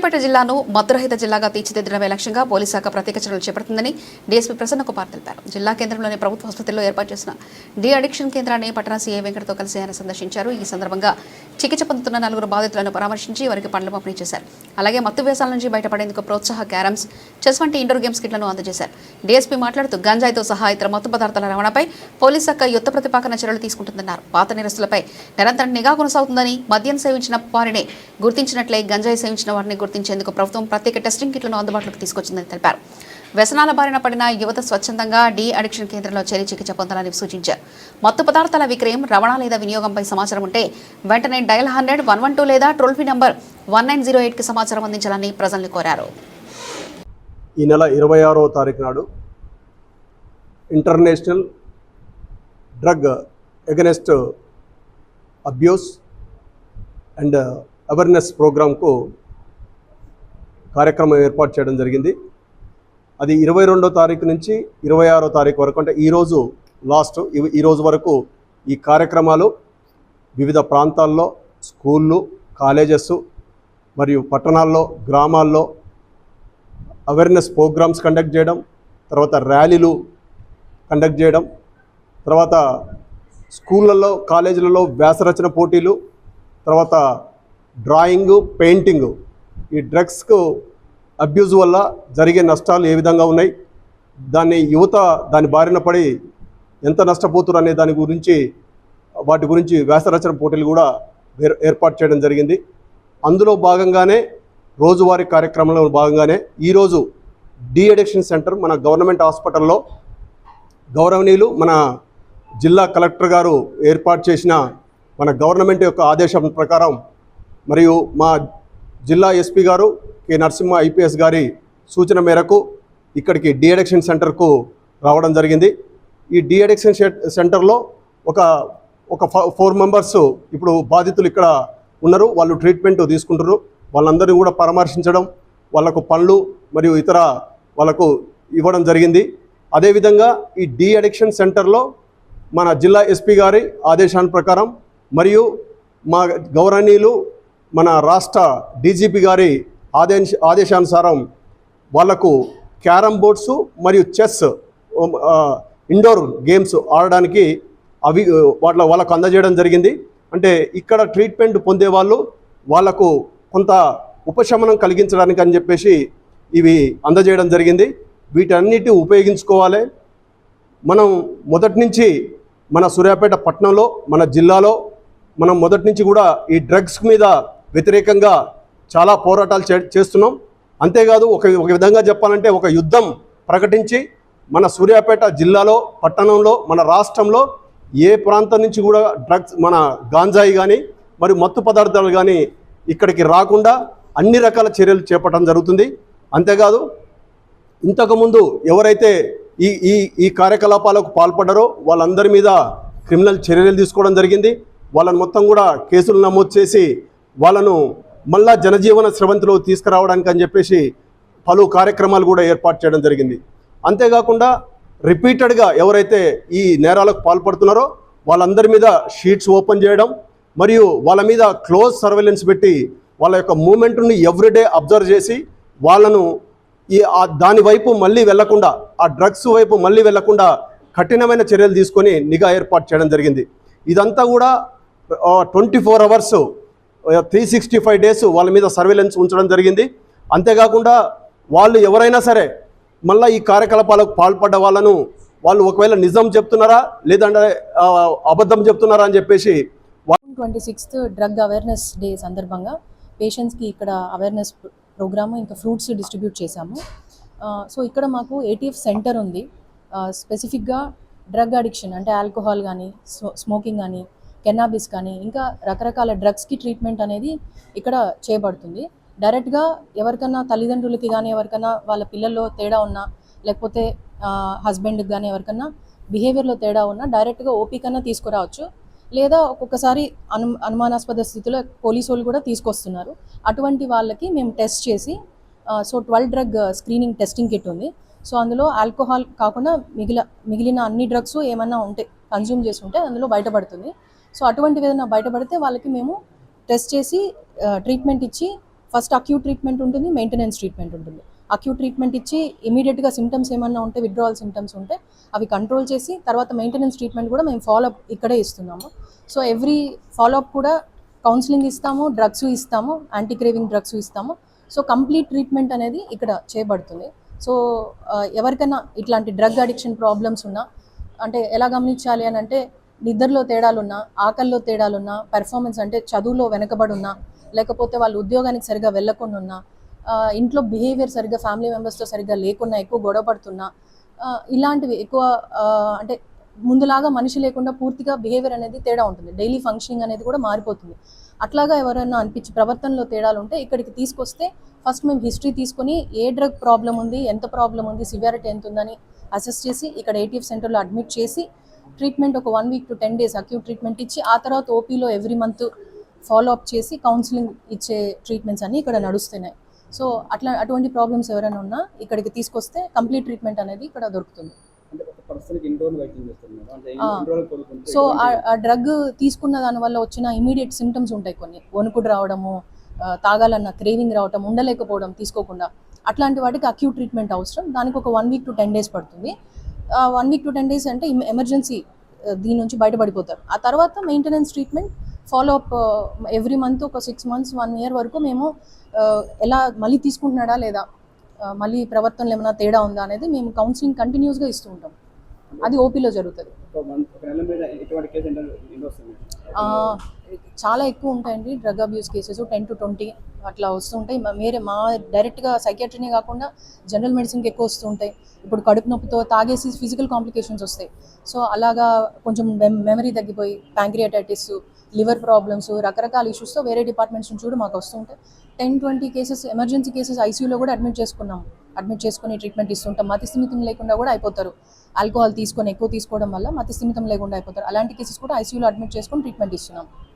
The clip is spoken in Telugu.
సూర్యాపేట జిల్లాను మద్దురహిత జిల్లాగా తీర్చిదిద్దడమే లక్ష్యంగా పోలీస్ శాఖ ప్రత్యేక చర్యలు చేపడుతుందని డీఎస్పీ ప్రసన్న కుమార్ తెలిపారు. జిల్లా కేంద్రంలోని ప్రభుత్వ ఆసుపత్రిలో ఏర్పాటు చేసిన డి అడిక్షన్ కేంద్రాన్ని పట్టణ సీఐ వెంకటతో కలిసి ఆయన సందర్శించారు. ఈ సందర్భంగా చికిత్స పొందుతున్న 4 బాధితులను పరామర్శించి వారికి పండ్లు పంపిణీ చేశారు. అలాగే మత్తు వ్యసనాల నుంచి బయటపడేందుకు ప్రోత్సాహ క్యారమ్స్, చెస్ వంటి ఇండోర్ గేమ్స్ కిట్లను అందజేశారు. డీఎస్పీ మాట్లాడుతూ గంజాయితో సహా ఇతర మత్తు పదార్థాల రవాణాపై పోలీస్ శాఖ యుద్ధ ప్రతిపాదన చర్యలు తీసుకుంటుందన్నారు. పాత నేరస్తులపై నిరంతరం నిఘా కొనసాగుతుందని, మద్యం సేవించిన వారిని గుర్తించినట్లే గంజాయి సేవించిన వారిని గుర్తించేందుకు ప్రభుత్వం ప్రత్యేక టెస్టింగ్ కిట్లను అందుబాటులోకి తీసుకొచ్చిందని తెలిపారు. వ్యసనాల బారిన పడిన యువత స్వచ్ఛందంగా డి అడిక్షన్ కేంద్రంలో చేరి చికిత్స పొందాలని సూచించారు. మత్తు పదార్థాల విక్రయం, రవాణా లేదా వినియోగంపై సమాచారం ఉంటే వెంటనే డయల్ 100-112 లేదా టోల్ ఫ్రీ నంబర్ 1908కి సమాచారం అందించాలని ప్రజల్ని కోరారు. ఈ నెల 26వ తారీఖు నాడు international drug against abuse and awareness ప్రోగ్రాంకు కార్యక్రమం ఏర్పాటు చేయడం జరిగింది. అది 22వ తారీఖు నుంచి 26వ తారీఖు వరకు, అంటే ఈరోజు లాస్ట్, ఈరోజు వరకు ఈ కార్యక్రమాలు వివిధ ప్రాంతాల్లో, స్కూళ్ళు, కాలేజెస్ మరియు పట్టణాల్లో, గ్రామాల్లో అవేర్నెస్ ప్రోగ్రామ్స్ కండక్ట్ చేయడం, తర్వాత ర్యాలీలు కండక్ట్ చేయడం, తర్వాత స్కూళ్ళల్లో, కాలేజీలలో వ్యాసరచన పోటీలు, తర్వాత డ్రాయింగు, పెయింటింగు, ఈ డ్రగ్స్కు అబ్యూజ్ వల్ల జరిగే నష్టాలు ఏ విధంగా ఉన్నాయి, యువత దాని బారిన పడి ఎంత నష్టపోతున్నారు అనే వాటి గురించి వ్యాసరచన పోటీలు కూడా ఏర్పాటు చేయడం జరిగింది. అందులో భాగంగానే రోజువారీ కార్యక్రమంలో భాగంగానే ఈరోజు డి అడిక్షన్ సెంటర్ మన గవర్నమెంట్ హాస్పిటల్లో గౌరవనీయులు మన జిల్లా కలెక్టర్ గారు ఏర్పాటు చేసిన మన గవర్నమెంట్ యొక్క ఆదేశం ప్రకారం మరియు మా జిల్లా ఎస్పీ గారు కె నరసింహ ఐపీఎస్ గారి సూచన మేరకు ఇక్కడికి డి అడిక్షన్ సెంటర్కు రావడం జరిగింది. ఈ డి అడిక్షన్ సెంటర్లో ఒక 4 మెంబర్స్ ఇప్పుడు బాధితులు ఇక్కడ ఉన్నారు. వాళ్ళు ట్రీట్మెంట్ తీసుకుంటారు. వాళ్ళందరినీ కూడా పరామర్శించడం, వాళ్ళకు పళ్ళు మరియు ఇతర వాళ్ళకు ఇవ్వడం జరిగింది. అదేవిధంగా ఈ డి అడిక్షన్ సెంటర్లో మన జిల్లా ఎస్పీ గారి ఆదేశాల ప్రకారం మరియు మా గౌరవనీయులు మన రాష్ట్ర డీజీపీ గారి ఆదేశానుసారం వాళ్లకు క్యారమ్ బోర్డ్స్ మరియు చెస్ ఇండోర్ గేమ్స్ ఆడడానికి వాళ్ళకు అందజేయడం జరిగింది. అంటే ఇక్కడ ట్రీట్మెంట్ పొందే వాళ్ళకు కొంత ఉపశమనం కలిగించడానికి అని చెప్పేసి ఇవి అందజేయడం జరిగింది. వీటన్నిటి ఉపయోగించుకోవాలి. మనం మొదటి నుంచి మన సూర్యాపేట పట్టణంలో, మన జిల్లాలో మనం మొదటి నుంచి కూడా ఈ డ్రగ్స్ మీద వ్యతిరేకంగా చాలా పోరాటాలు చేస్తున్నాం. అంతేకాదు ఒక విధంగా చెప్పాలంటే ఒక యుద్ధం ప్రకటించి మన సూర్యాపేట జిల్లాలో, పట్టణంలో, మన రాష్ట్రంలో ఏ ప్రాంతం నుంచి కూడా డ్రగ్స్, మన గాంజాయి కానీ మరియు మత్తు పదార్థాలు కానీ ఇక్కడికి రాకుండా అన్ని రకాల చర్యలు చేపట్టడం జరుగుతుంది. అంతేకాదు ఇంతకుముందు ఎవరైతే ఈ కార్యకలాపాలకు పాల్పడ్డారో వాళ్ళందరి మీద క్రిమినల్ చర్యలు తీసుకోవడం జరిగింది. వాళ్ళని మొత్తం కూడా కేసులు నమోదు చేసి వాళ్ళను మళ్ళా జనజీవన స్రవంతిలో తీసుకురావడానికి అని చెప్పేసి పలు కార్యక్రమాలు కూడా ఏర్పాటు చేయడం జరిగింది. అంతేకాకుండా రిపీటెడ్గా ఎవరైతే ఈ నేరాలకు పాల్పడుతున్నారో వాళ్ళందరి మీద షీట్స్ ఓపెన్ చేయడం మరియు వాళ్ళ మీద క్లోజ్ సర్వేలెన్స్ పెట్టి వాళ్ళ యొక్క మూమెంట్ని ఎవ్రీడే అబ్జర్వ్ చేసి వాళ్ళను దాని వైపు మళ్ళీ వెళ్లకుండా, ఆ డ్రగ్స్ వైపు మళ్ళీ వెళ్లకుండా కఠినమైన చర్యలు తీసుకొని నిఘా ఏర్పాటు చేయడం జరిగింది. ఇదంతా కూడా 24 అవర్స్ 365 డేస్ వాళ్ళ మీద సర్వేలెన్స్ ఉంచడం జరిగింది. అంతేకాకుండా వాళ్ళు ఎవరైనా సరే మళ్ళీ ఈ కార్యకలాపాలకు పాల్పడ్డ వాళ్ళు ఒకవేళ నిజం చెప్తున్నారా లేదంటే అబద్ధం చెప్తున్నారా అని చెప్పేసి 26th డ్రగ్ అవేర్నెస్ డే సందర్భంగా పేషెంట్స్కి ఇక్కడ అవేర్నెస్ ప్రోగ్రాము ఇంకా ఫ్రూట్స్ డిస్ట్రిబ్యూట్ చేశాము. సో ఇక్కడ మాకు ఏటీఎఫ్ సెంటర్ ఉంది. స్పెసిఫిక్గా డ్రగ్ అడిక్షన్ అంటే ఆల్కహాల్ కానీ, స్మోకింగ్ కానీ, కెన్నాబిస్ కానీ ఇంకా రకరకాల డ్రగ్స్కి ట్రీట్మెంట్ అనేది ఇక్కడ చేయబడుతుంది. డైరెక్ట్గా ఎవరికన్నా తల్లిదండ్రులకి కానీ, ఎవరికన్నా వాళ్ళ పిల్లల్లో తేడా ఉన్నా, లేకపోతే హస్బెండ్కి కానీ ఎవరికన్నా బిహేవియర్లో తేడా ఉన్నా డైరెక్ట్గా ఓపీ కన్నా తీసుకురావచ్చు. లేదా ఒక్కొక్కసారి అనుమానాస్పద స్థితిలో పోలీసు వాళ్ళు కూడా తీసుకొస్తున్నారు. అటువంటి వాళ్ళకి మేము టెస్ట్ చేసి, so 12 drug screening testing kit ఉంది. సో అందులో ఆల్కహాల్ కాకుండా మిగిలిన అన్ని డ్రగ్స్ ఏమన్నా ఉంటే, కన్జ్యూమ్ చేసి ఉంటే అందులో బయటపడుతుంది. సో అటువంటివి ఏదైనా బయటపడితే వాళ్ళకి మేము టెస్ట్ చేసి ట్రీట్మెంట్ ఇచ్చి ఫస్ట్ అక్యూట్ ట్రీట్మెంట్ ఉంటుంది, మెయింటెనెన్స్ ట్రీట్మెంట్ ఉంటుంది. అక్యూట్ ట్రీట్మెంట్ ఇచ్చి ఇమీడియట్గా సిమ్టమ్స్ ఏమన్నా ఉంటే, విత్డ్రావల్ సిమ్టమ్స్ ఉంటే అవి కంట్రోల్ చేసి తర్వాత మెయింటెనెన్స్ ట్రీట్మెంట్ కూడా మేము ఫాలోఅప్ ఇక్కడే ఇస్తున్నాము. సో ఎవ్రీ ఫాలోఅప్ కూడా కౌన్సిలింగ్ ఇస్తాము, డ్రగ్స్ ఇస్తాము, యాంటీ క్రేవింగ్ డ్రగ్స్ ఇస్తాము. సో కంప్లీట్ ట్రీట్మెంట్ అనేది ఇక్కడ చేయబడుతుంది. సో ఎవరికైనా ఇట్లాంటి డ్రగ్ అడిక్షన్ ప్రాబ్లమ్స్ ఉన్నా, అంటే ఎలా గమనించాలి అని అంటే, నిద్రలో తేడాలున్నా, ఆకల్లో తేడాలున్నా, పెర్ఫార్మెన్స్ అంటే చదువులో వెనకబడున్నా, లేకపోతే వాళ్ళు ఉద్యోగానికి సరిగ్గా వెళ్ళకుండా ఉన్నా, ఇంట్లో బిహేవియర్ సరిగ్గా ఫ్యామిలీ మెంబర్స్తో సరిగ్గా లేకున్నా, ఎక్కువ గొడవ పడుతున్నా, ఇలాంటివి ఎక్కువ అంటే ముందులాగా మనిషి లేకుండా పూర్తిగా బిహేవియర్ అనేది తేడా ఉంటుంది. డైలీ ఫంక్షనింగ్ అనేది కూడా మారిపోతుంది. అట్లాగా ఎవరైనా అనిపించి ప్రవర్తనలో తేడాలు ఉంటే ఇక్కడికి తీసుకొస్తే ఫస్ట్ మేము హిస్టరీ తీసుకొని ఏ డ్రగ్ ప్రాబ్లం ఉంది, ఎంత ప్రాబ్లం ఉంది, సివియారిటీ ఎంత ఉందని అసెస్ చేసి ఇక్కడ ఏటీఎఫ్ సెంటర్లో అడ్మిట్ చేసి ట్రీట్మెంట్ ఒక 1 week to 10 days acute treatment ఇచ్చి, ఆ తర్వాత ఓపీలో ఎవ్రీ మంత్ ఫాలోఅప్ చేసి కౌన్సిలింగ్ ఇచ్చే ట్రీట్మెంట్స్ అన్నీ ఇక్కడ నడుస్తున్నాయి. సో అటువంటి ప్రాబ్లమ్స్ ఎవరైనా ఉన్నా ఇక్కడికి తీసుకొస్తే కంప్లీట్ ట్రీట్మెంట్ అనేది ఇక్కడ దొరుకుతుంది. సో ఆ డ్రగ్ తీసుకున్న దానివల్ల వచ్చిన ఇమీడియట్ సిమ్టమ్స్ ఉంటాయి, కొన్ని వణుకుడు రావడము, తాగాలన్న క్రేవింగ్ రావడం, ఉండలేకపోవడం తీసుకోకుండా, అట్లాంటి వాటికి అక్యూట్ ట్రీట్మెంట్ అవసరం. దానికి ఒక 1 week to 10 days పడుతుంది. 1 week to 10 days అంటే ఎమర్జెన్సీ దీని నుంచి బయటపడిపోతారు. ఆ తర్వాత maintenance treatment follow up every month ఒక 6 months 1 year వరకు మేము ఎలా మళ్ళీ తీసుకుంటున్నాడా లేదా, మళ్ళీ ప్రవర్తనలో ఏమైనా తేడా ఉందా అనేది మేము కౌన్సిలింగ్ కంటిన్యూస్గా ఇస్తూ ఉంటాం. అది ఓపీలో జరుగుతుంది. చాలా ఎక్కువ ఉంటాయండి డ్రగ్ అబ్యూస్ కేసెస్, 10 to 20 అట్లా వస్తుంటాయి. మా డైరెక్ట్గా సైకియాట్రీనే కాకుండా జనరల్ మెడిసిన్కి ఎక్కువ వస్తూ ఉంటాయి. ఇప్పుడు కడుపు నొప్పితో తాగేసి ఫిజికల్ కాంప్లికేషన్స్ వస్తాయి. సో అలాగా కొంచెం మెమరీ తగ్గిపోయి ప్యాంక్రియాటైటిస్, లివర్ ప్రాబ్లమ్స్, రకరకాల ఇష్యూస్తో వేరే డిపార్ట్మెంట్స్ నుంచి కూడా మాకు వస్తుంటాయి. 10-20 కేసెస్ ఎమర్జెన్సీ కేసెస్ ఐసీయూలో కూడా అడ్మిట్ చేసుకొని ట్రీట్మెంట్ ఇస్తుంటాం. మతి స్థిమితం లేకుండా కూడా అయిపోతారు. ఆల్కహాల్ ఎక్కువ తీసుకోవడం వల్ల మతి స్థిమితం లేకుండా అయిపోతారు. అలాంటి కేసెస్ కూడా ఐసీయూలో అడ్మిట్ చేసుకొని ట్రీట్మెంట్ ఇస్తున్నాం.